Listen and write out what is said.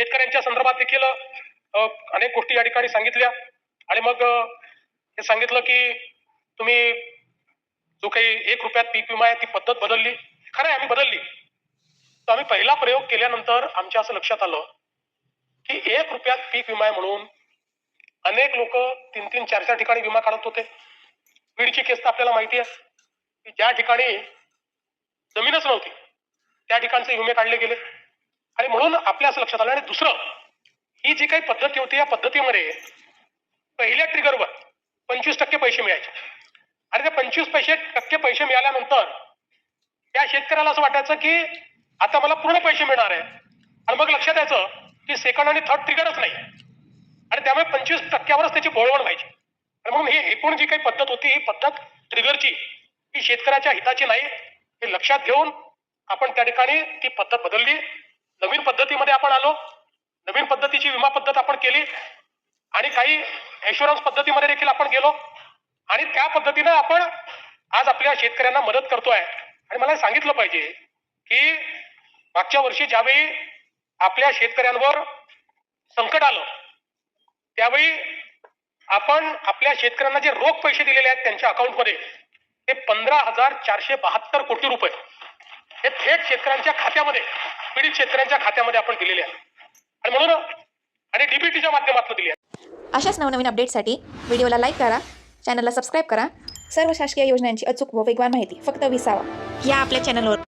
शेतकऱ्यांच्या संदर्भात देखील अनेक गोष्टी या ठिकाणी सांगितल्या आणि मग हे सांगितलं की तुम्ही जो काही 1 रुपयात पीक विमा आहे ती पद्धत बदलली. खरं आहे, आम्ही बदलली. तर आम्ही पहिला प्रयोग केल्यानंतर आमच्या असं लक्षात आलं की 1 रुपयात पीक विमा आहे म्हणून अनेक लोक 3-3, 4-4 ठिकाणी विमा काढत होते. बीडची केस तर आपल्याला माहिती आहे की ज्या ठिकाणी जमीनच नव्हती त्या ठिकाणचे विमे काढले गेले आणि म्हणून आपल्या असं लक्षात आलं. आणि दुसरं, ही जी काही पद्धती होती या पद्धतीमध्ये पहिल्या ट्रिगरवर 25% पैसे मिळायचे आणि त्या 25% पैसे मिळाल्यानंतर त्या शेतकऱ्याला असं वाटायचं की आता मला पूर्ण पैसे मिळणार आहे आणि मग लक्षात यायचं की सेकंड आणि थर्ड ट्रिगरच नाही आणि त्यामुळे 25%वरच त्याची बोळवण व्हायची. आणि म्हणून ही एकूण जी काही पद्धत होती ही पद्धत ट्रिगरची ही शेतकऱ्याच्या हिताची नाही हे लक्षात घेऊन आपण त्या ठिकाणी ती पद्धत बदलली. नवीन पद्धतीमध्ये आपण आलो. नवीन पद्धतीची विमा पद्धत आपण केली आणि काही इन्शुरन्स पद्धतीमध्ये देखील आपण गेलो आणि त्या पद्धतीने आपण आज आपल्या शेतकऱ्यांना मदत करतोय. आणि मला सांगितलं पाहिजे की मागच्या वर्षी ज्यावेळी आपल्या शेतकऱ्यांवर संकट आलं त्यावेळी आपण आपल्या शेतकऱ्यांना जे रोख पैसे दिलेले आहेत त्यांच्या अकाउंटमध्ये ते 15,472 कोटी रुपये हे थेट शेतकऱ्यांच्या खात्यामध्ये, पीडित शेतकऱ्यांच्या खात्यामध्ये आपण दिलेले आहेत आणि म्हणून आणि डीबीटीच्या माध्यमातून दिले आहेत. अशाच नवनवीन अपडेट्ससाठी व्हिडिओला लाईक करा, चॅनलला सबस्क्राईब करा. सर्व शासकीय योजनांची अचूक व वेगवान माहिती फक्त विसावा या आपल्या चॅनलवर.